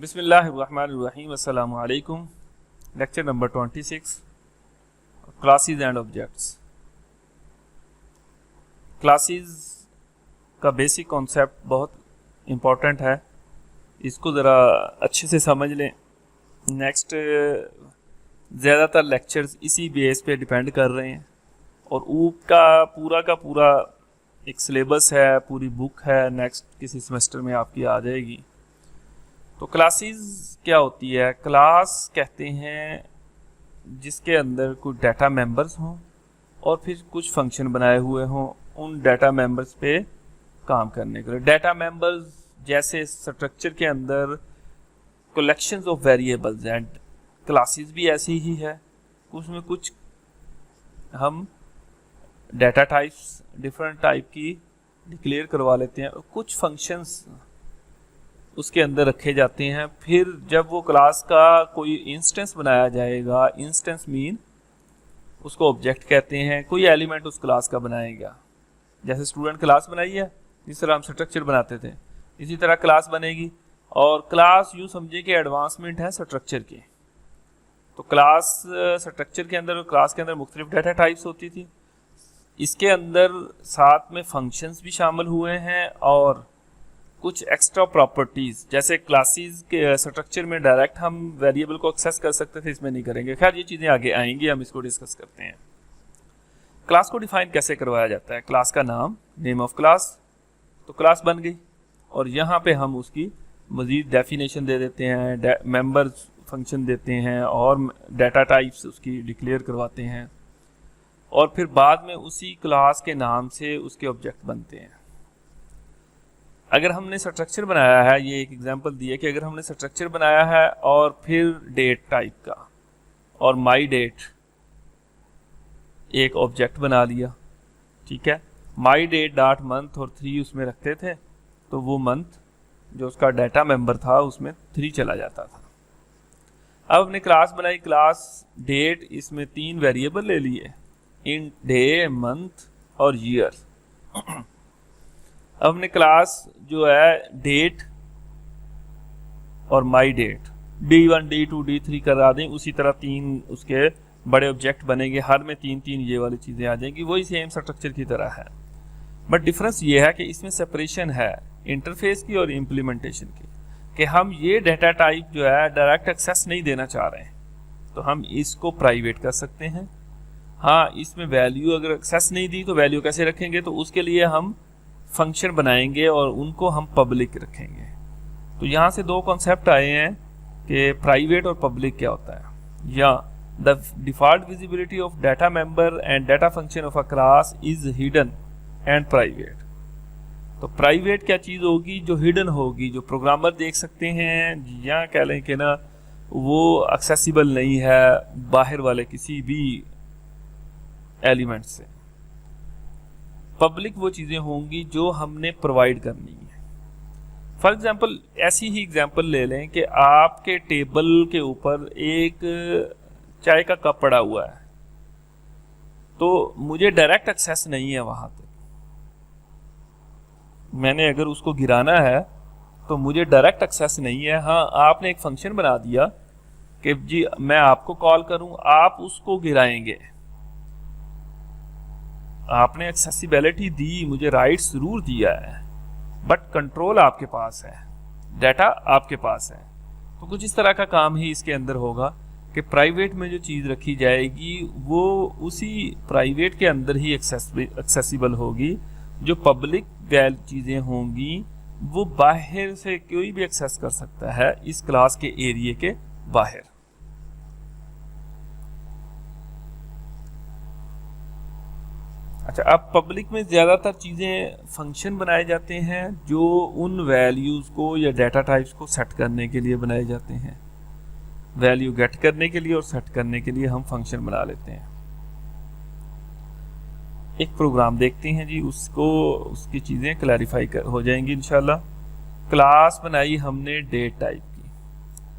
बिस्मिल्लाहिर्रहमानिर्रहीम अस्सलामु अलैकुम। Lecture number 26, classes and objects. Classes का बेसिक कॉन्सेप्ट बहुत इम्पोर्टेंट है, इसको ज़रा अच्छे से समझ लें। नेक्स्ट ज़्यादातर लेक्चर्स इसी बेस पे डिपेंड कर रहे हैं और ऊप का पूरा एक सिलेबस है, पूरी बुक है, नेक्स्ट किसी सेमेस्टर में आपकी आ जाएगी। तो क्लासेस क्या होती है? क्लास कहते हैं जिसके अंदर कुछ डाटा मेंबर्स हों और फिर कुछ फंक्शन बनाए हुए हों उन डाटा मेंबर्स पे काम करने के लिए। डाटा मेंबर्स जैसे स्ट्रक्चर के अंदर collections of variables and classes भी ऐसी ही है। उसमें कुछ हम डाटा टाइप्स डिफरेंट टाइप की डिक्लेयर करवा लेते हैं और कुछ फंक्शंस उसके अंदर रखे जाते हैं। फिर जब वो क्लास का कोई इंस्टेंस बनाया जाएगा, इंस्टेंस मीन उसको ऑब्जेक्ट कहते हैं, कोई एलिमेंट उस क्लास का बनाएगा। जैसे स्टूडेंट क्लास बनाई है, जिस तरह हम स्ट्रक्चर बनाते थे, इसी तरह क्लास बनेगी। और क्लास यूँ समझे कि एडवांसमेंट है स्ट्रक्चर की। तो क्लास स्ट्रक्चर के अंदर, क्लास के अंदर मुख्तलिफ डाटा टाइप्स होती थी। इसके अंदर साथ में फंक्शंस भी शामिल हुए हैं और कुछ एक्स्ट्रा प्रॉपर्टीज़। जैसे क्लासेस के स्ट्रक्चर में डायरेक्ट हम वेरिएबल को एक्सेस कर सकते थे, इसमें नहीं करेंगे। खैर ये चीज़ें आगे आएंगी, हम इसको डिस्कस करते हैं। क्लास को डिफाइन कैसे करवाया जाता है? क्लास का नाम, नेम ऑफ क्लास, तो क्लास बन गई और यहाँ पे हम उसकी मज़ीद डेफिनेशन दे देते हैं, मेंबर्स फंक्शन देते हैं और डाटा टाइप्स उसकी डिक्लेयर करवाते हैं और फिर बाद में उसी क्लास के नाम से उसके ऑब्जेक्ट बनते हैं। अगर हमने स्ट्रक्चर बनाया है, ये एक एग्जांपल दी है कि अगर हमने स्ट्रक्चर बनाया है और फिर डेट टाइप का और माई डेट एक ऑब्जेक्ट बना लिया, ठीक है। माई डेट डॉट मंथ और 3 उसमें रखते थे, तो वो मंथ जो उसका डाटा मेंबर था उसमें 3 चला जाता था। अब हमने क्लास बनाई, क्लास डेट, इसमें 3 वेरिएबल ले लिए, इन डे, मंथ और ईयर। अब हमने क्लास जो है डेट और माई डेट D1 D2 D3 करा दें, उसी तरह 3 उसके बड़े ऑब्जेक्ट बनेंगे, हर में 3 ये वाली चीज़ें आ जाएंगी, वही सेम स्ट्रक्चर की तरह है। बट डिफरेंस ये है कि इसमें सेपरेशन है इंटरफेस की और इम्प्लीमेंटेशन की, कि हम ये डाटा टाइप जो है डायरेक्ट एक्सेस नहीं देना चाह रहे हैं, तो हम इसको प्राइवेट कर सकते हैं। हाँ, इसमें वैल्यू अगर एक्सेस नहीं दी तो वैल्यू कैसे रखेंगे? तो उसके लिए हम फंक्शन बनाएंगे और उनको हम पब्लिक रखेंगे। तो यहाँ से 2 कॉन्सेप्ट आए हैं कि प्राइवेट और पब्लिक क्या होता है। या the default visibility of data member and data function of a class is hidden and private. तो प्राइवेट क्या चीज़ होगी? जो हिडन होगी, जो प्रोग्रामर देख सकते हैं, या कह लें कि ना वो एक्सेसिबल नहीं है बाहर वाले किसी भी एलिमेंट से। पब्लिक वो चीज़ें होंगी जो हमने प्रोवाइड करनी है। फॉर एग्जांपल, ऐसी ही एग्जांपल ले लें कि आपके टेबल के ऊपर एक चाय का कप पड़ा हुआ है, तो मुझे डायरेक्ट एक्सेस नहीं है वहाँ तक। मैंने अगर उसको गिराना है तो मुझे डायरेक्ट एक्सेस नहीं है। हाँ, आपने एक फंक्शन बना दिया कि जी मैं आपको कॉल करूँ, आप उसको गिराएंगे, आपने एक्सेसिबिलिटी दी, मुझे राइट्स जरूर दिया है, बट कंट्रोल आपके पास है, डाटा आपके पास है। तो कुछ इस तरह का काम ही इसके अंदर होगा कि प्राइवेट में जो चीज़ रखी जाएगी वो उसी प्राइवेट के अंदर ही एक्सेसिबल होगी। जो पब्लिक चीज़ें होंगी वो बाहर से कोई भी एक्सेस कर सकता है, इस क्लास के एरिया के बाहर। अच्छा, अब पब्लिक में ज़्यादातर चीज़ें फंक्शन बनाए जाते हैं जो उन वैल्यूज़ को या डाटा टाइप्स को सेट करने के लिए बनाए जाते हैं। वैल्यू गेट करने के लिए और सेट करने के लिए हम फंक्शन बना लेते हैं। एक प्रोग्राम देखते हैं जी, उसकी चीज़ें क्लैरिफाई हो जाएंगी इंशाल्लाह। क्लास बनाई हमने डेट टाइप की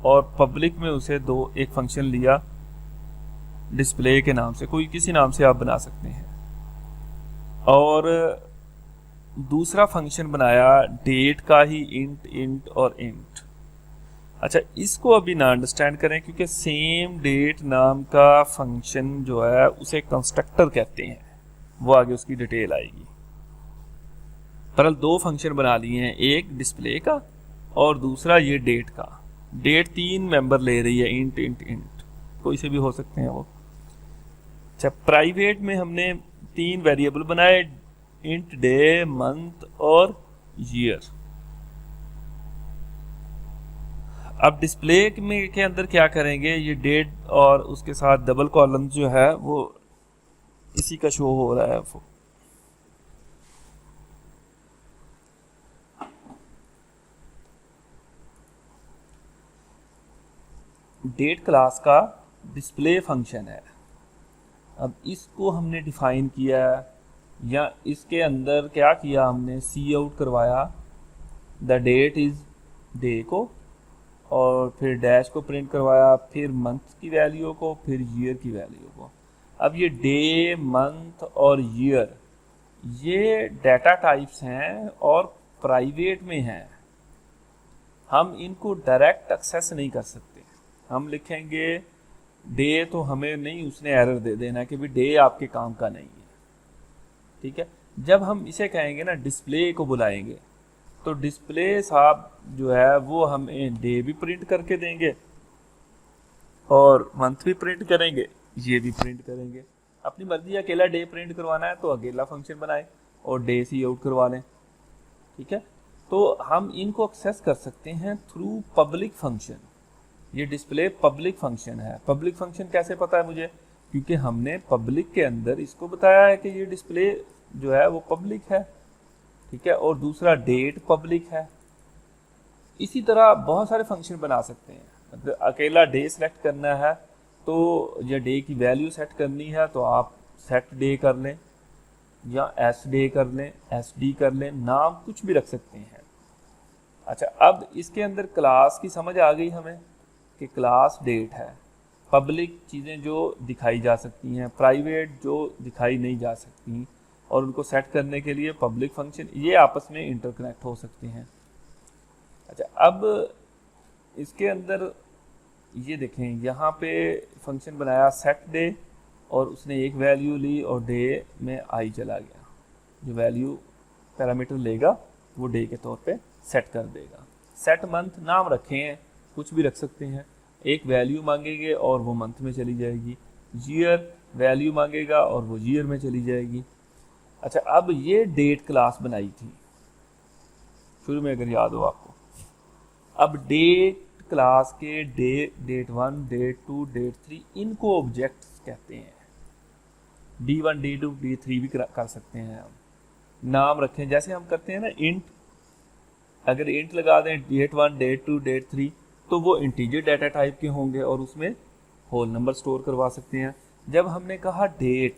और पब्लिक में उसे एक फंक्शन लिया डिस्प्ले के नाम से, कोई किसी नाम से आप बना सकते हैं, और दूसरा फंक्शन बनाया डेट का ही, इंट और इंट। अच्छा, इसको अभी ना अंडरस्टैंड करें क्योंकि सेम डेट नाम का फंक्शन जो है उसे कंस्ट्रक्टर कहते हैं, वो आगे उसकी डिटेल आएगी। पर दो फंक्शन बना लिए हैं, एक डिस्प्ले का और दूसरा ये डेट का। डेट 3 मेंबर ले रही है, इंट इंट इंट, कोई से भी हो सकते हैं वो। अच्छा, प्राइवेट में हमने 3 वेरिएबल बनाए, इंट डे, मंथ और ईयर। अब डिस्प्ले में के अंदर क्या करेंगे, ये डेट और उसके साथ डबल कॉलम जो है वो इसी का शो हो रहा है। वो डेट क्लास का डिस्प्ले फंक्शन है। अब इसको हमने डिफाइन किया या इसके अंदर क्या किया, हमने सी आउट करवाया द डेट इज डे को, और फिर डैश को प्रिंट करवाया, फिर मंथ की वैल्यू को, फिर ईयर की वैल्यू को। अब ये डे, मंथ और ईयर ये डाटा टाइप्स हैं और प्राइवेट में हैं, हम इनको डायरेक्ट एक्सेस नहीं कर सकते। हम लिखेंगे डे तो हमें नहीं, उसने एरर दे देना कि भाई डे आपके काम का नहीं है, ठीक है। जब हम इसे कहेंगे ना डिस्प्ले को बुलाएंगे, तो डिस्प्ले साहब जो है वो हमें डे भी प्रिंट करके देंगे और मंथ भी प्रिंट करेंगे, ये भी प्रिंट करेंगे। अपनी मर्जी, अकेला डे प्रिंट करवाना है तो अकेला फंक्शन बनाए और डे सी आउट करवा लें, ठीक है। तो हम इनको एक्सेस कर सकते हैं थ्रू पब्लिक फंक्शन। ये डिस्प्ले पब्लिक फंक्शन है। पब्लिक फंक्शन कैसे पता है मुझे, क्योंकि हमने पब्लिक के अंदर इसको बताया है कि ये डिस्प्ले जो है वो पब्लिक है, ठीक है, और दूसरा डेट पब्लिक है। इसी तरह बहुत सारे फंक्शन बना सकते हैं। मतलब अकेला डे सेलेक्ट करना है तो या डे की वैल्यू सेट करनी है तो आप सेट डे कर लें या एस डे कर लें, एस डी कर लें, नाम कुछ भी रख सकते हैं। अच्छा, अब इसके अंदर क्लास की समझ आ गई हमें कि क्लास डेट है। पब्लिक चीज़ें जो दिखाई जा सकती हैं, प्राइवेट जो दिखाई नहीं जा सकती, और उनको सेट करने के लिए पब्लिक फंक्शन ये आपस में इंटरकनेक्ट हो सकते हैं। अच्छा, अब इसके अंदर ये देखें, यहाँ पे फंक्शन बनाया सेट डे और उसने एक वैल्यू ली और डे में आई चला गया। जो वैल्यू पैरामीटर लेगा वो डे के तौर पे सेट कर देगा। सेट मंथ, नाम रखे हैं, कुछ भी रख सकते हैं। एक वैल्यू मांगेंगे और वो मंथ में चली जाएगी। ईयर वैल्यू मांगेगा और वो ईयर में चली जाएगी। अच्छा, अब ये डेट क्लास बनाई थी शुरू में, अगर याद हो आपको। अब डेट क्लास के डेट 1, डेट 2, डेट 3 इनको ऑब्जेक्ट्स कहते हैं। D1, D2, D3 भी कर सकते हैं हम। नाम रखें जैसे हम करते हैं ना इंट, अगर इंट लगा दें डेट 1, डेट 2, डेट 3 तो वो इंटीजर डाटा टाइप के होंगे और उसमें होल नंबर स्टोर करवा सकते हैं। जब हमने कहा डेट,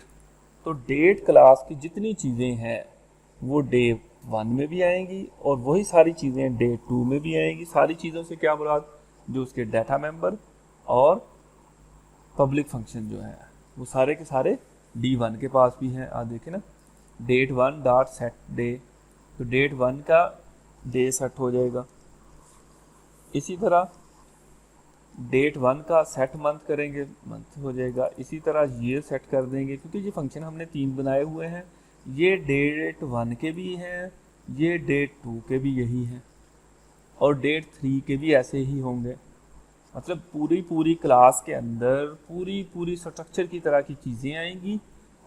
तो डेट क्लास की जितनी चीज़ें हैं वो डे 1 में भी आएंगी और वही सारी चीज़ें डे 2 में भी आएंगी। सारी चीज़ों से क्या मुराद, जो उसके डाटा मेंबर और पब्लिक फंक्शन जो है वो सारे के सारे D1 के पास भी हैं। आप देखें ना, डेट 1 डॉट सेट डे, तो डेट 1 का डे सेट हो जाएगा। इसी तरह डेट 1 का सेट मंथ करेंगे, मंथ हो जाएगा। इसी तरह ईयर सेट कर देंगे, क्योंकि ये फंक्शन हमने 3 बनाए हुए हैं। ये डेट 1 के भी हैं, ये डेट 2 के भी यही हैं, और डेट 3 के भी ऐसे ही होंगे। मतलब पूरी क्लास के अंदर पूरी स्ट्रक्चर की तरह की चीज़ें आएंगी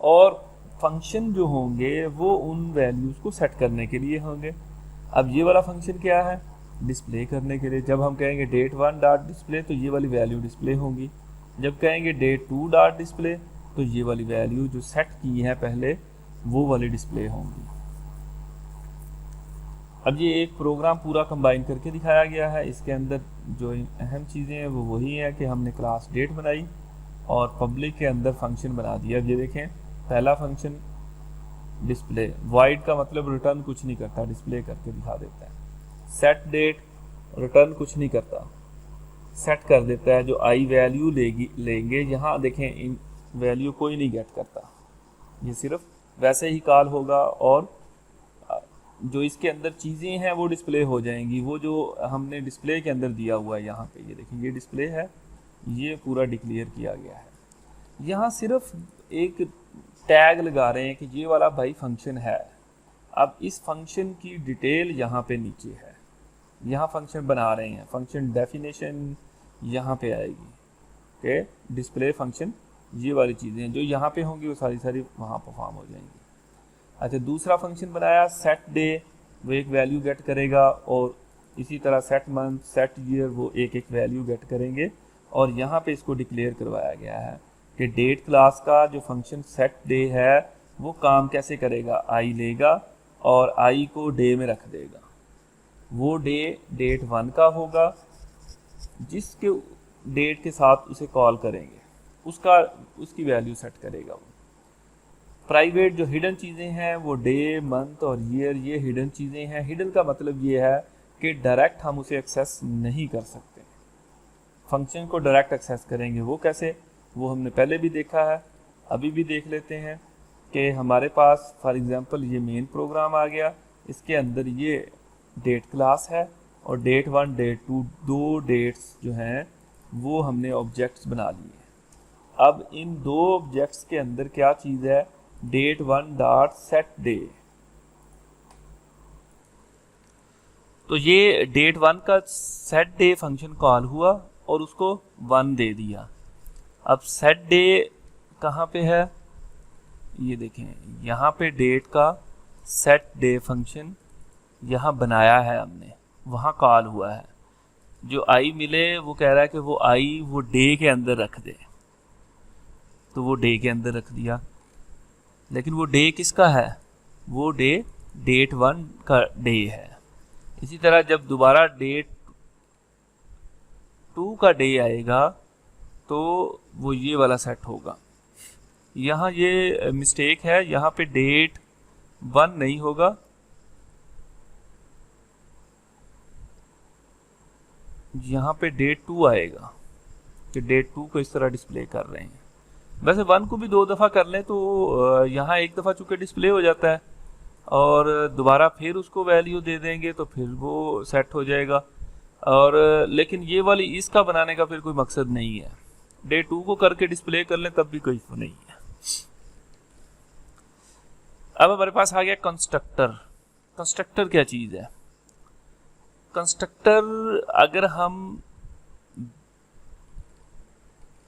और फंक्शन जो होंगे वो उन वैल्यूज़ को सेट करने के लिए होंगे। अब ये वाला फंक्शन क्या है, डिस्प्ले करने के लिए। जब हम कहेंगे डेट 1 डॉट डिस्प्ले तो ये वाली वैल्यू डिस्प्ले होंगी। जब कहेंगे डेट 2 डॉट डिस्प्ले तो ये वाली वैल्यू जो सेट की है पहले वो वाली डिस्प्ले होंगी। अब ये एक प्रोग्राम पूरा कंबाइन करके दिखाया गया है। इसके अंदर जो अहम चीज़ें हैं वो वही है कि हमने क्लास डेट बनाई और पब्लिक के अंदर फंक्शन बना दिया। अब ये देखें, पहला फंक्शन डिस्प्ले, वाइड का मतलब रिटर्न कुछ नहीं करता, डिस्प्ले करके दिखा देता है। सेट डेट, रिटर्न कुछ नहीं करता, सेट कर देता है। जो आई वैल्यू लेंगे, यहाँ देखें इन वैल्यू कोई नहीं गेट करता, ये सिर्फ वैसे ही कॉल होगा और जो इसके अंदर चीज़ें हैं वो डिस्प्ले हो जाएंगी, वो जो हमने डिस्प्ले के अंदर दिया हुआ है। यहाँ पे ये देखिए ये डिस्प्ले है, ये पूरा डिक्लेयर किया गया है। यहाँ सिर्फ एक टैग लगा रहे हैं कि ये वाला भाई फंक्शन है। अब इस फंक्शन की डिटेल यहाँ पे नीचे है, यहाँ फंक्शन बना रहे हैं, फंक्शन डेफिनेशन यहाँ पे आएगी कि डिस्प्ले फंक्शन, ये वाली चीज़ें जो यहाँ पे होंगी वो सारी सारी वहाँ परफॉर्म हो जाएंगी। अच्छा, दूसरा फंक्शन बनाया सेट डे, वो एक वैल्यू गेट करेगा, और इसी तरह सेट मंथ, सेट ईयर, वो एक एक वैल्यू गेट करेंगे। और यहाँ पे इसको डिक्लेयर करवाया गया है कि डेट क्लास का जो फंक्शन सेट डे है वो काम कैसे करेगा, आई लेगा और आई को डे में रख देगा। वो डे डेट 1 का होगा, जिसके डेट के साथ उसे कॉल करेंगे उसकी वैल्यू सेट करेगा वो। प्राइवेट जो हिडन चीज़ें हैं वो डे, मंथ और ईयर, ये हिडन चीज़ें हैं। हिडन का मतलब ये है कि डायरेक्ट हम उसे एक्सेस नहीं कर सकते। फंक्शन को डायरेक्ट एक्सेस करेंगे वो कैसे, वो हमने पहले भी देखा है, अभी भी देख लेते हैं कि हमारे पास फॉर एग्जांपल ये मेन प्रोग्राम आ गया, इसके अंदर ये डेट क्लास है और डेट 1 डेट 2 दो डेट्स जो हैं वो हमने ऑब्जेक्ट्स बना लिए। अब इन दो ऑब्जेक्ट्स के अंदर क्या चीज़ है, डेट 1 डॉट सेट डे। तो ये डेट 1 का सेट डे फंक्शन कॉल हुआ और उसको 1 दे दिया। अब सेट डे कहाँ पे है, ये देखें यहाँ पे डेट का सेट डे फंक्शन यहाँ बनाया है हमने, वहाँ कॉल हुआ है। जो आई मिले वो कह रहा है कि वो आई वो डे के अंदर रख दे, तो वो डे के अंदर रख दिया। लेकिन वो डे किसका है, वो डे डेट 1 का डे है। इसी तरह जब दोबारा डेट 2 का डे आएगा तो वो ये वाला सेट होगा। यहाँ ये मिस्टेक है, यहाँ पे डेट 1 नहीं होगा, यहाँ पे डेट 2 आएगा, कि डेट 2 को इस तरह डिस्प्ले कर रहे हैं। वैसे 1 को भी 2 दफ़ा कर लें तो यहाँ एक दफ़ा चूँकि डिस्प्ले हो जाता है और दोबारा फिर उसको वैल्यू दे देंगे तो फिर वो सेट हो जाएगा। और लेकिन ये वाली इसका बनाने का फिर कोई मकसद नहीं है, डे 2 को करके डिस्प्ले कर लें तब भी कोई इशू नहीं है। अब हमारे पास आ गया कंस्ट्रक्टर। कंस्ट्रक्टर क्या चीज़ है, कंस्ट्रक्टर अगर हम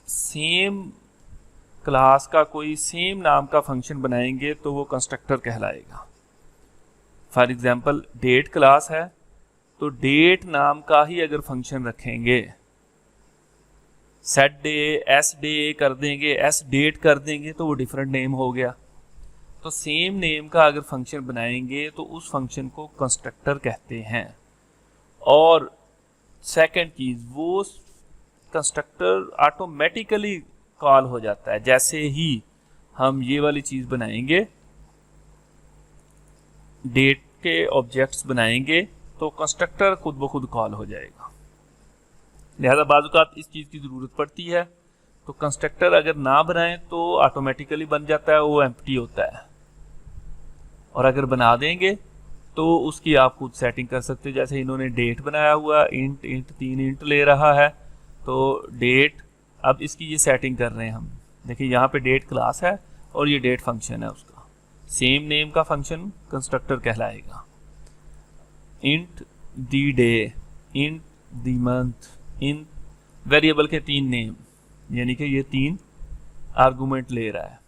सेम क्लास का कोई सेम नाम का फंक्शन बनाएंगे तो वो कंस्ट्रक्टर कहलाएगा। फॉर एग्जांपल डेट क्लास है तो डेट नाम का ही अगर फंक्शन रखेंगे, सेट डे एस डे कर देंगे, एस डेट कर देंगे तो वो डिफरेंट नेम हो गया। तो सेम नेम का अगर फंक्शन बनाएंगे तो उस फंक्शन को कंस्ट्रक्टर कहते हैं। और सेकंड चीज़, वो कंस्ट्रक्टर ऑटोमेटिकली कॉल हो जाता है। जैसे ही हम ये वाली चीज़ बनाएंगे, डेट के ऑब्जेक्ट्स बनाएंगे तो कंस्ट्रक्टर खुद ब खुद कॉल हो जाएगा। लिहाजा बाज़ इस चीज़ की ज़रूरत पड़ती है, तो कंस्ट्रक्टर अगर ना बनाएं तो ऑटोमेटिकली बन जाता है, वो एम्प्टी होता है। और अगर बना देंगे तो उसकी आप खुद सेटिंग कर सकते हो। जैसे इन्होंने डेट बनाया हुआ, इंट 3 इंट ले रहा है, तो डेट, अब इसकी ये सेटिंग कर रहे हैं हम। देखिए यहाँ पे डेट क्लास है और ये डेट फंक्शन है, उसका सेम नेम का फंक्शन कंस्ट्रक्टर कहलाएगा। Int the day, int the month, in variable के 3 नेम, यानी कि ये 3 आर्गूमेंट ले रहा है।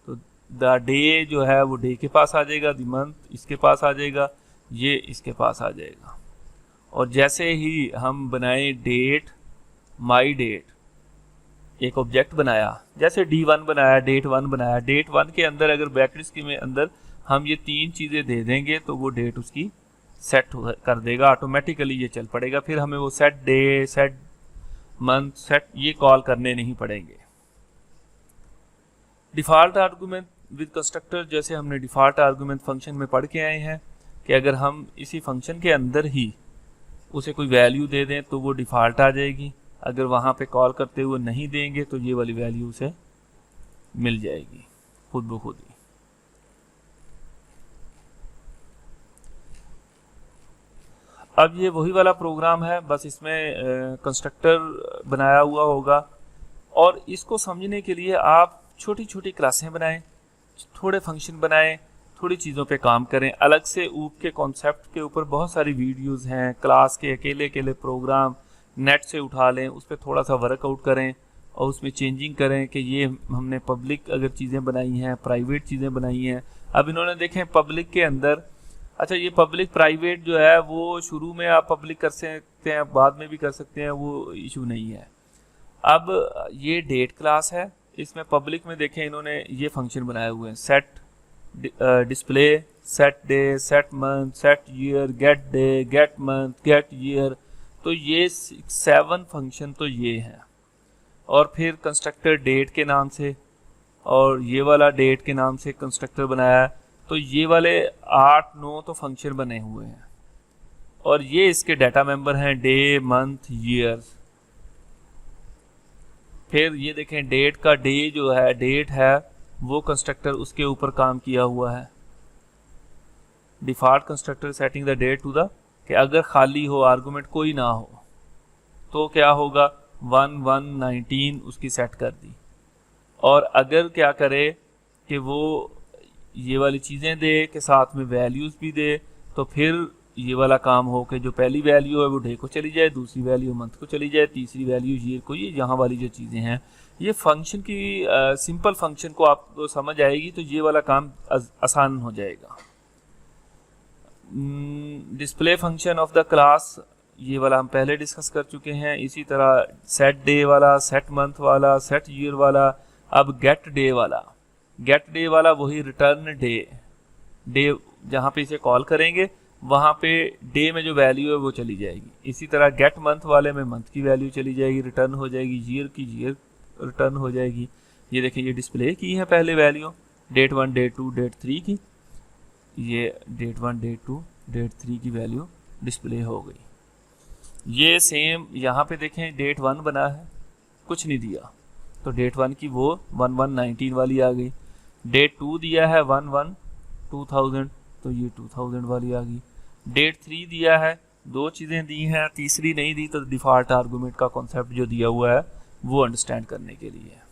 तो द डे जो है वो डे के पास आ जाएगा, द मंथ इसके पास आ जाएगा, ये इसके पास आ जाएगा। और जैसे ही हम बनाए डेट माई डेट, एक ऑब्जेक्ट बनाया, जैसे D1 बनाया, डेट 1 बनाया, डेट 1 के अंदर अगर ब्रैकेट्स के में अंदर हम ये 3 चीज़ें दे देंगे तो वो डेट उसकी सेट कर देगा, ऑटोमेटिकली ये चल पड़ेगा। फिर हमें वो set day, set month, set ये कॉल करने नहीं पड़ेंगे। डिफ़ॉल्ट आर्गूमेंट विद कंस्ट्रक्टर, जैसे हमने डिफ़ॉल्ट आर्गूमेंट फंक्शन में पढ़ के आए हैं कि अगर हम इसी फंक्शन के अंदर ही उसे कोई वैल्यू दे दें तो वो डिफ़ॉल्ट आ जाएगी। अगर वहाँ पे कॉल करते हुए नहीं देंगे तो ये वाली वैल्यू उसे मिल जाएगी खुद ब खुद ही। अब ये वही वाला प्रोग्राम है, बस इसमें कंस्ट्रक्टर बनाया हुआ होगा। और इसको समझने के लिए आप छोटी छोटी क्लासें बनाएं, थोड़े फंक्शन बनाएं, थोड़ी चीज़ों पे काम करें। अलग से ऊप के कॉन्सेप्ट के ऊपर बहुत सारी वीडियोस हैं, क्लास के अकेले अकेले प्रोग्राम नेट से उठा लें, उस पर थोड़ा सा वर्कआउट करें और उसमें चेंजिंग करें कि ये हमने पब्लिक अगर चीज़ें बनाई हैं, प्राइवेट चीज़ें बनाई हैं। अब इन्होंने देखें पब्लिक के अंदर, अच्छा ये पब्लिक प्राइवेट जो है वो शुरू में आप पब्लिक कर सकते हैं, बाद में भी कर सकते हैं, वो इशू नहीं है। अब ये डेट क्लास है, इसमें पब्लिक में देखें इन्होंने ये फंक्शन बनाए हुए हैं, set display, set day, set month, set year, get day, get month, get year. तो ये 7 फंक्शन तो ये हैं। और फिर कंस्ट्रक्टर डेट के नाम से और ये वाला डेट के नाम से कंस्ट्रक्टर बनाया है। तो ये वाले 8-9 तो फंक्शन बने हुए हैं और ये इसके डाटा मेंबर हैं, डे, मंथ, ईयर। फिर ये देखें डेट का डे जो है, डेट है वो कंस्ट्रक्टर उसके ऊपर काम किया हुआ है। Default constructor setting the date to the, कि अगर खाली हो, आर्गुमेंट कोई ना हो, तो क्या होगा 1-1-19 उसकी सेट कर दी। और अगर क्या करे कि वो ये वाली चीज़ें दे के साथ में वैल्यूज़ भी दे, तो फिर ये वाला काम हो कि जो पहली वैल्यू है वो डे को चली जाए, दूसरी वैल्यू मंथ को चली जाए, तीसरी वैल्यू ईयर को। ये यहाँ वाली जो चीज़ें हैं, ये फंक्शन की सिंपल फंक्शन को आपको समझ आएगी तो ये वाला काम आसान हो जाएगा। Display function of the class, ये वाला हम पहले डिस्कस कर चुके हैं। इसी तरह सेट डे वाला, सेट मंथ वाला, सेट ईयर वाला। अब गेट डे वाला, गेट डे वाला वही रिटर्न डे, डे जहाँ पे इसे कॉल करेंगे वहाँ पे डे में जो वैल्यू है वो चली जाएगी। इसी तरह गेट मंथ वाले में मंथ की वैल्यू चली जाएगी, रिटर्न हो जाएगी, ईयर की ईयर रिटर्न हो जाएगी। ये देखें ये डिस्प्ले की है पहले वैल्यू, डेट 1, डेट 2, डेट 3 की। ये डेट 1, डेट 2, डेट 3 की वैल्यू डिस्प्ले हो गई। ये सेम यहाँ पे देखें डेट 1 बना है, कुछ नहीं दिया, तो डेट 1 की वो 1-1-19 वाली आ गई। डेट 2 दिया है 1-1-2000, तो ये 2000 वाली आ गई। डेट 3 दिया है, 2 चीज़ें दी हैं, तीसरी नहीं दी, तो डिफ़ॉल्ट आर्गूमेंट का कॉन्सेप्ट जो दिया हुआ है वो अंडरस्टैंड करने के लिए है।